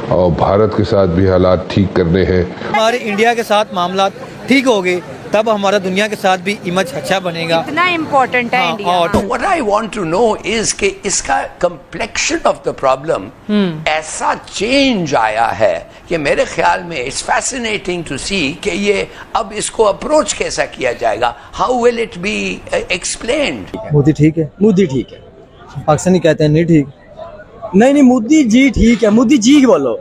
और भारत के साथ भी हालात ठीक करने हैं। हमारे इंडिया के साथ मामला ठीक हो गए तब हमारा दुनिया के साथ भी इमेज अच्छा बनेगा। इतना इम्पोर्टेंट है इंडिया। और what I want to know is कि इसका कम्प्लेक्शन ऑफ द प्रॉब्लम ऐसा चेंज आया है कि मेरे ख्याल में इट्स फैसिनेटिंग टू सी कि ये अब इसको अप्रोच कैसा किया जाएगा, how will it be explained. Modi ठीक है, मोदी ठीक है, पाकिस्तानी कहते हैं नहीं ठीक, नहीं मोदी जी ठीक है, मोदी जी बोलो,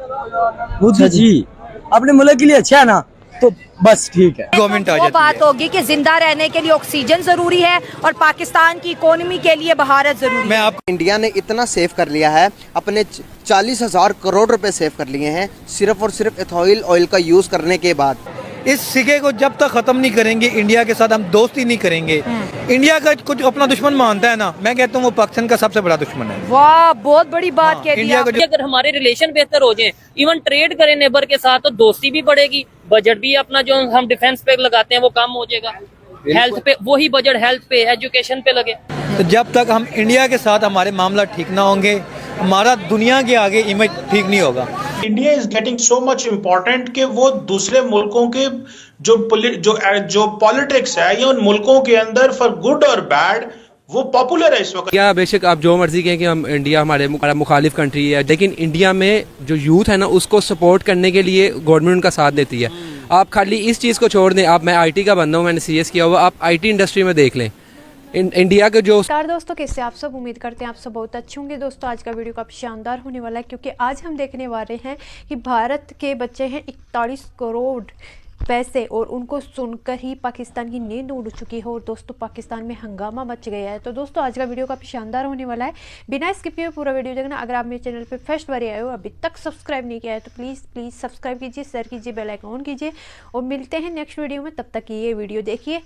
मोदी जी अपने मुल्क के लिए अच्छा है ना, तो बस ठीक है। गवर्नमेंट आ वो जाती बात है। होगी कि जिंदा रहने के लिए ऑक्सीजन जरूरी है और पाकिस्तान की इकोनॉमी के लिए भारत जरूरी मैं है। आपको इंडिया ने इतना सेव कर लिया है, अपने 40,000 करोड़ रुपए सेव कर लिए हैं सिर्फ और सिर्फ एथॉइल ऑयल का यूज करने के बाद। इस सिक्के को जब तक खत्म नहीं करेंगे, इंडिया के साथ हम दोस्ती नहीं करेंगे। इंडिया का कुछ अपना दुश्मन मानता है ना, मैं कहता हूँ वो पाकिस्तान का सबसे बड़ा दुश्मन है। वाह, बहुत बड़ी बात कह दी इंडिया को आपने। अगर हमारे रिलेशन बेहतर हो जाएं, इवन ट्रेड करें नेबर के साथ, तो दोस्ती भी बढ़ेगी, बजट भी अपना जो हम डिफेंस पे लगाते हैं वो कम हो जाएगा, हेल्थ पे वही बजट हेल्थ पे एजुकेशन पे लगे। तो जब तक हम इंडिया के साथ हमारे मामला ठीक ना होंगे, हमारा दुनिया के आगे इमेज ठीक नहीं होगा। India is getting so much important कि वो दूसरे मुल्कों के जो पॉलिटिक्स है या उन मुल्कों के अंदर फॉर गुड और बैड वो पॉपुलर है इस वक्त। क्या बेशक आप जो मर्जी कहें कि हम इंडिया हमारा मुखालिफ कंट्री है, लेकिन इंडिया में जो यूथ है ना उसको सपोर्ट करने के लिए गवर्नमेंट उनका साथ देती है। आप खाली इस चीज़ को छोड़ दें, आप मैं आईटी का बंदा हूँ, मैंने सीएस किया हुआ, आप आईटी इंडस्ट्री में देख लें इंडिया के जो। नमस्कार दोस्तों, कैसे आप सब, उम्मीद करते हैं आप सब बहुत अच्छे होंगे। दोस्तों आज का वीडियो काफ़ी शानदार होने वाला है क्योंकि आज हम देखने वाले हैं कि भारत के बच्चे हैं 41 करोड़ पैसे और उनको सुनकर ही पाकिस्तान की नींद उड़ चुकी है और दोस्तों पाकिस्तान में हंगामा मच गया है। तो दोस्तों आज का वीडियो काफ़ी शानदार होने वाला है, बिना स्किप किए पूरा वीडियो देखना। अगर आप मेरे चैनल पे फर्स्ट बार आए हो, अभी तक सब्सक्राइब नहीं किया है तो प्लीज़ सब्सक्राइब कीजिए, शेयर कीजिए, बेल आइकन ऑन कीजिए और मिलते हैं नेक्स्ट वीडियो में। तब तक ये वीडियो देखिए।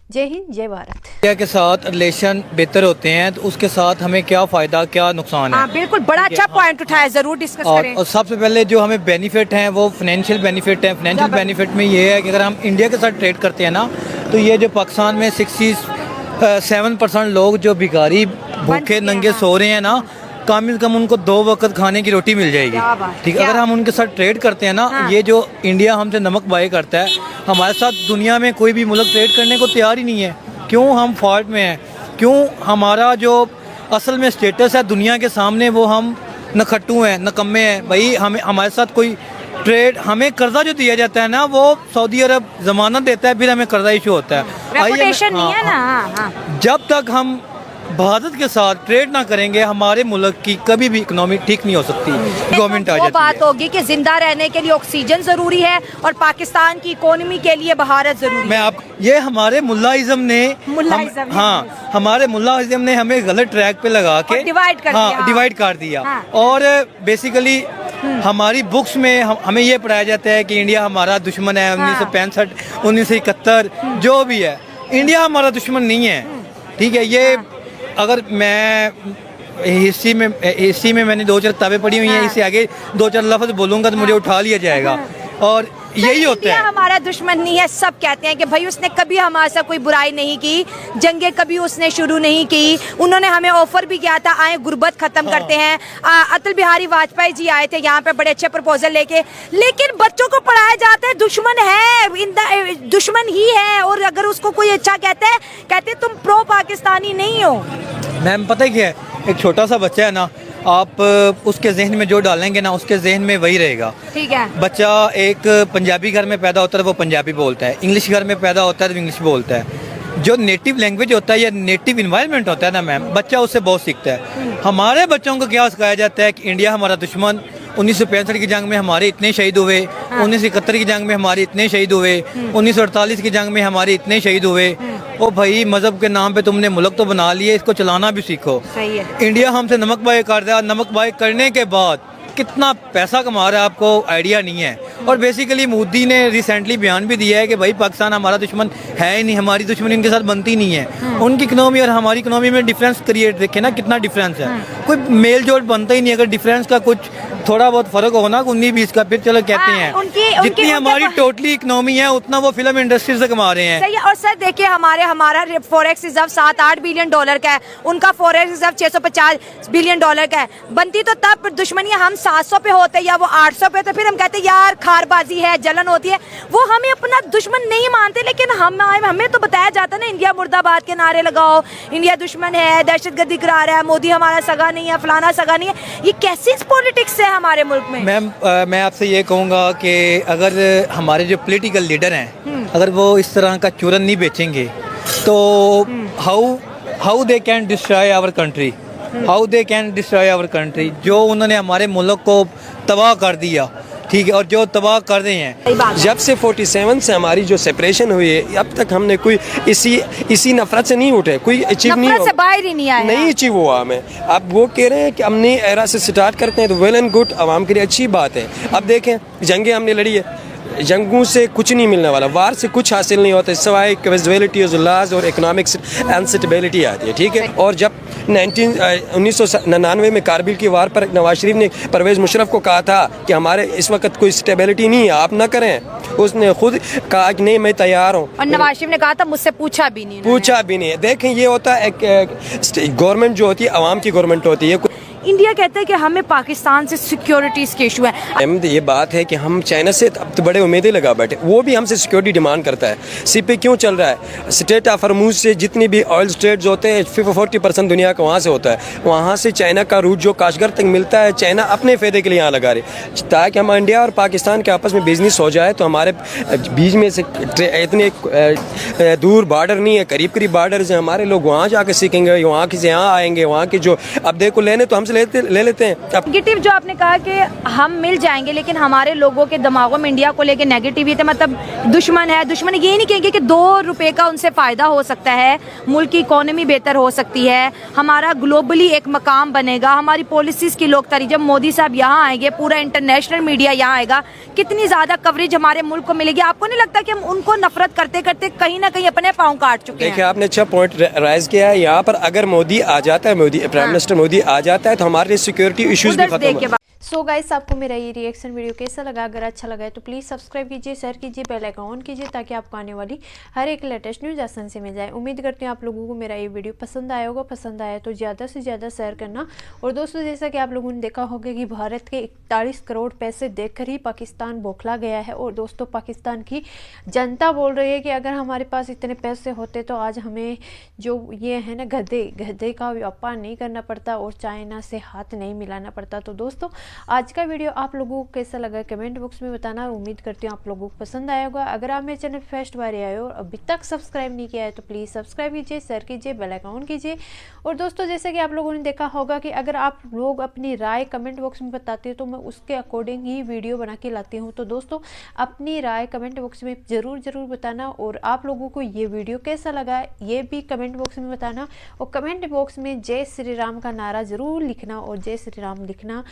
जय हिंद, जय भारत। इंडिया के साथ रिलेशन बेहतर होते हैं तो उसके साथ हमें क्या फ़ायदा क्या नुकसान है। हाँ, बिल्कुल बड़ा अच्छा पॉइंट उठाया, जरूर डिस्कस करें। और सबसे पहले जो हमें बेनिफिट हैं वो फाइनेंशियल बेनिफिट हैं। फाइनेंशियल बेनिफिट में ये है कि अगर हम इंडिया के साथ ट्रेड करते हैं ना, तो ये जो पाकिस्तान में 67% लोग जो भिखारी भूखे नंगे सो रहे हैं ना, कम से कम उनको 2 वक्त खाने की रोटी मिल जाएगी। ठीक है, अगर हम उनके साथ ट्रेड करते हैं ना, ये जो इंडिया हमसे नमक बाय करता है, हमारे साथ दुनिया में कोई भी मुल्क ट्रेड करने को तैयार ही नहीं है। क्यों हम फॉल्ट में हैं? क्यों हमारा जो असल में स्टेटस है दुनिया के सामने वो हम नखट्टू हैं, नकम्मे हैं। भाई हमें हमारे साथ कोई ट्रेड, हमें कर्जा जो दिया जाता है ना वो सऊदी अरब जमानत देता है, फिर हमें कर्जा इशू होता है। रेपुटेशन नहीं है ना। जब तक हम भारत के साथ ट्रेड ना करेंगे, हमारे मुल्क की कभी भी इकोनॉमी ठीक नहीं हो सकती। गवर्नमेंट आ वो जाती बात है। होगी कि जिंदा रहने के लिए ऑक्सीजन जरूरी है और पाकिस्तान की इकोनॉमी के लिए भारत जरूरी मैं है। आप ये हमारे मुल्लाइज्म ने हमारे मुल्लाइज्म ने हमें गलत ट्रैक पे लगा के डिवाइड कर दिया। डिवाइड कर दिया। हाँ। और बेसिकली हमारी बुक्स में हमें ये पढ़ाया जाता है कि इंडिया हमारा दुश्मन है। 1965 1971 जो भी है, इंडिया हमारा दुश्मन नहीं है। ठीक है, ये अगर मैं हिस्ट्री में मैंने 2-4 किताबें पढ़ी हुई हैं, इससे आगे 2-4 लफ्ज़ बोलूँगा तो मुझे उठा लिया जाएगा। और यही होता इंडिया है। हमारा दुश्मन नहीं है। सब कहते हैं कि भाई उसने कभी हमारे साथ कोई बुराई नहीं की, जंगे कभी उसने शुरू नहीं की। उन्होंने हमें ऑफर भी किया था, आए गुर्बत खत्म करते हैं। अटल बिहारी वाजपेयी जी आए थे यहाँ पे बड़े अच्छे प्रपोजल लेके, लेकिन बच्चों को पढ़ाया जाता है दुश्मन है, दुश्मन ही है। और अगर उसको कोई अच्छा कहते तुम प्रो पाकिस्तानी नहीं हो। मैम पता है क्या है, एक छोटा सा बच्चा है ना, आप उसके जहन में जो डालेंगे ना उसके जहन में वही रहेगा। ठीक है, बच्चा एक पंजाबी घर में पैदा होता है वो पंजाबी बोलता है, इंग्लिश घर में पैदा होता है तो इंग्लिश बोलता है। जो नेटिव लैंग्वेज होता है या नेटिव इन्वायरमेंट होता है ना मैम, बच्चा उससे बहुत सीखता है। हमारे बच्चों को क्या सिखाया जाता है कि इंडिया हमारा दुश्मन, 1965 की जंग में हमारे इतने शहीद हुए, 1971 की जंग में हमारे इतने शहीद हुए, 1948 की जंग में हमारे इतने शहीद हुए। ओ भाई, मजहब के नाम पे तुमने मुल्क तो बना लिए, इसको चलाना भी सीखो। सही है। इंडिया हमसे नमक बाय कर रहा है, नमक बाय करने के बाद कितना पैसा कमा रहा है आपको आइडिया नहीं है। और बेसिकली मोदी ने रिसेंटली बयान भी दिया है कि भाई पाकिस्तान हमारा दुश्मन है ही नहीं, हमारी दुश्मनी उनके साथ बनती नहीं है। उनकी इकोनॉमी और हमारी इकोनॉमी में डिफरेंस क्रिएट देखे ना, कितना डिफरेंस है। कोई मेल जोल बनता ही नहीं अगर डिफरेंस का कुछ थोड़ा बहुत फर्क हो ना 19-20 का, फिर चलो कहते हैं जितनी हमारी टोटली इकोनॉमी है उतना वो फिल्म इंडस्ट्री से कमा रहे हैं। सही है। और सर देखिए हमारा फॉरेक्स रिजर्व 7-8 बिलियन डॉलर का है, उनका फॉरेक्स रिजर्व 650 बिलियन डॉलर का है। बनती तो तब दुश्मनी हम 700 पे होते या वो 800 पे, तो फिर हम कहते यार खारबाजी है, जलन होती है। वो हमें अपना दुश्मन नहीं मानते, लेकिन हमें तो बताया जाता है ना, इंडिया मुर्दाबाद के नारे लगाओ, इंडिया दुश्मन है, दहशतगर्दी करा रहा है, मोदी हमारा सगा नहीं है, फलाना सगा नहीं है। ये कैसी पॉलिटिक्स है हमारे मुल्क में? मैम मैं आपसे ये कहूँगा कि अगर हमारे जो पॉलिटिकल लीडर हैं अगर वो इस तरह का चूरन नहीं बेचेंगे तो how they can destroy our country, how they can destroy our country. जो उन्होंने हमारे मुल्क को तबाह कर दिया, ठीक है, और जो तबाह कर रहे हैं। जब से 47 से हमारी जो सेपरेशन हुई है, अब तक हमने कोई इसी नफरत से नहीं उठे, कोई अचीव नहीं से बाहर ही नहीं आया, नहीं अचीव हुआ हमें। अब वो कह रहे हैं कि हम नई एरा से स्टार्ट करते हैं, तो वेल एंड गुड, आवाम के लिए अच्छी बात है। अब देखें जंगें हमने लड़ी है, जंगों से कुछ नहीं मिलने वाला, वार से कुछ हासिल नहीं होता सिवाय कैजुअलिटी और इकोनॉमिक्स अनस्टेबिलिटी आती है, ठीक है। और जब 1999 में कारगिल की वार पर नवाज शरीफ ने परवेज़ मुशर्रफ को कहा था कि हमारे इस वक्त कोई स्टेबिलिटी नहीं है, आप ना करें, उसने खुद कहा कि नहीं मैं तैयार हूँ, और नवाज शरीफ ने कहा था मुझसे पूछा भी नहीं। देखें ये होता है गवर्नमेंट जो होती है अवाम की गवर्नमेंट होती है। इंडिया कहता है कि हमें पाकिस्तान से सिक्योरिटीज के इशू है। ये बात है कि हम चाइना से अब तो बड़े उम्मीदें लगा बैठे, वो भी हमसे सिक्योरिटी डिमांड करता है। सीपी क्यों चल रहा है? स्टेट ऑफ हॉर्मुज़ से जितनी भी ऑयल स्टेट्स होते हैं 40% दुनिया का वहाँ से होता है, वहाँ से चाइना का रूट जो काशगर तक मिलता है, चाइना अपने फ़ायदे के लिए यहाँ लगा रही, ताकि हम इंडिया और पाकिस्तान के आपस में बिजनेस हो जाए। तो हमारे बीच में से इतने दूर बार्डर नहीं है, करीब करीब बार्डर्स हैं, हमारे लोग वहाँ जाकर सीखेंगे, वहाँ से यहाँ आएंगे, वहाँ के जो अब देखो लेने तो हमसे ले लेते हैं। नेगेटिव जो आपने कहा कि हम मिल जाएंगे, लेकिन हमारे लोगों के दिमागों में इंडिया को लेके नेगेटिविटी, मतलब दुश्मन है। दुश्मन ये नहीं कहेंगे कि 2 रुपए का उनसे फ़ायदा हो सकता है, मुल्क की इकोनॉमी बेहतर हो सकती है, हमारा ग्लोबली एक मकाम बनेगा, हमारी पॉलिसीज़ की लोग तारीफ। जब मोदी साहब यहाँ आएंगे, पूरा इंटरनेशनल मीडिया यहाँ आएगा, कितनी ज़्यादा कवरेज हमारे मुल्क को मिलेगी। आपको नहीं लगता कि हम उनको नफरत करते करते कहीं ना कहीं अपने पाँव काट चुके हैं? देखिए आपने अच्छा पॉइंट राइज किया है यहाँ पर। अगर मोदी आ जाता है, प्राइम मिनिस्टर मोदी आ जाता है, तो हमारे सिक्योरिटी इश्यूज भी खत्म हो। सो गाइस, आपको मेरा ये रिएक्शन वीडियो कैसा लगा? अगर अच्छा लगा है तो प्लीज़ सब्सक्राइब कीजिए, शेयर कीजिए, बेल आइकन ऑन कीजिए, ताकि आपको आने वाली हर एक लेटेस्ट न्यूज़ आसान से मिल जाए। उम्मीद करती हूँ आप लोगों को मेरा ये वीडियो पसंद आया होगा। पसंद आया तो ज़्यादा से ज़्यादा शेयर करना। और दोस्तों, जैसा कि आप लोगों ने देखा होगा कि भारत के 41 करोड़ पैसे देखकर ही पाकिस्तान बौखला गया है। और दोस्तों, पाकिस्तान की जनता बोल रही है कि अगर हमारे पास इतने पैसे होते तो आज हमें जो ये है ना गधे का व्यापार नहीं करना पड़ता और चाइना से हाथ नहीं मिलाना पड़ता। तो दोस्तों, आज का वीडियो आप लोगों को कैसा लगा कमेंट बॉक्स में बताना। उम्मीद करती हूँ आप लोगों को पसंद आया होगा। अगर आप मेरे चैनल फर्स्ट बार आए हो और अभी तक सब्सक्राइब नहीं किया है तो प्लीज़ सब्सक्राइब कीजिए, शेयर कीजिए, बेल आइकन ऑन कीजिए। और दोस्तों, जैसे कि आप लोगों ने देखा होगा कि अगर आप लोग अपनी राय कमेंट बॉक्स में बताते हो तो मैं उसके अकॉर्डिंग ही वीडियो बना के लाती हूँ। तो दोस्तों, अपनी राय कमेंट बॉक्स में ज़रूर बताना। और आप लोगों को ये वीडियो कैसा लगा ये भी कमेंट बॉक्स में बताना। और कमेंट बॉक्स में जय श्री राम का नारा ज़रूर लिखना और जय श्री राम लिखना।